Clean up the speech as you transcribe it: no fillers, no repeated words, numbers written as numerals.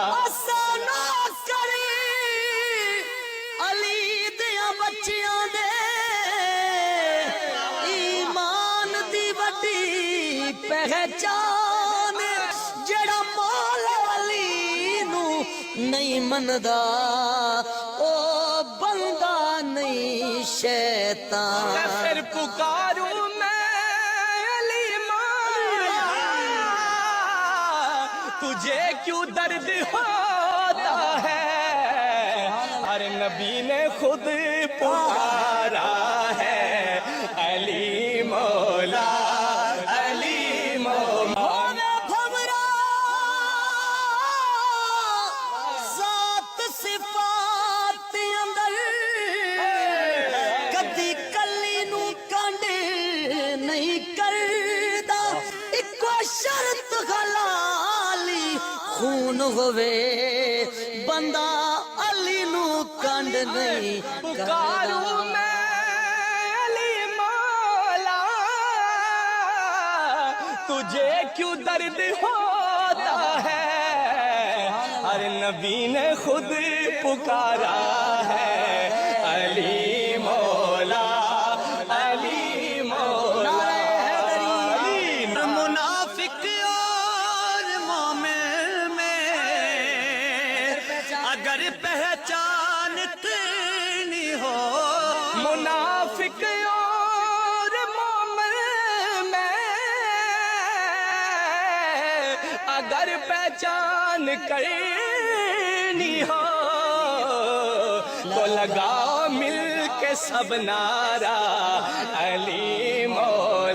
آسانو کری علی دیاں بچیاں دے ایمان دی وڈی پہچان جڑا مولا علی نو نہیں مندا او بندہ نہیں شیطان پھر پکاروں میں علی مولا تجھے کیوں درد ہوتا ہے ہر نبی نے خود پکارا ہے علی مولا علی مولا ذات صفات اندر کدی کلی نو کنڈ نہیں کردا اکو شرط حلالی خون ہوئے بندہ علی نو کنڈ نہیں پکاروں میں علی مولا تجھے کیوں درد ہوتا ہے ہر نبی نے خود پکارا ہے علی مولا علی مولا علی منافق اور مومن میں اگر پہچان تینی ہو منافق اور مومن میں اگر پہچان کرنی ہو تو لگاؤ مل کے سب نعرہ علی مولا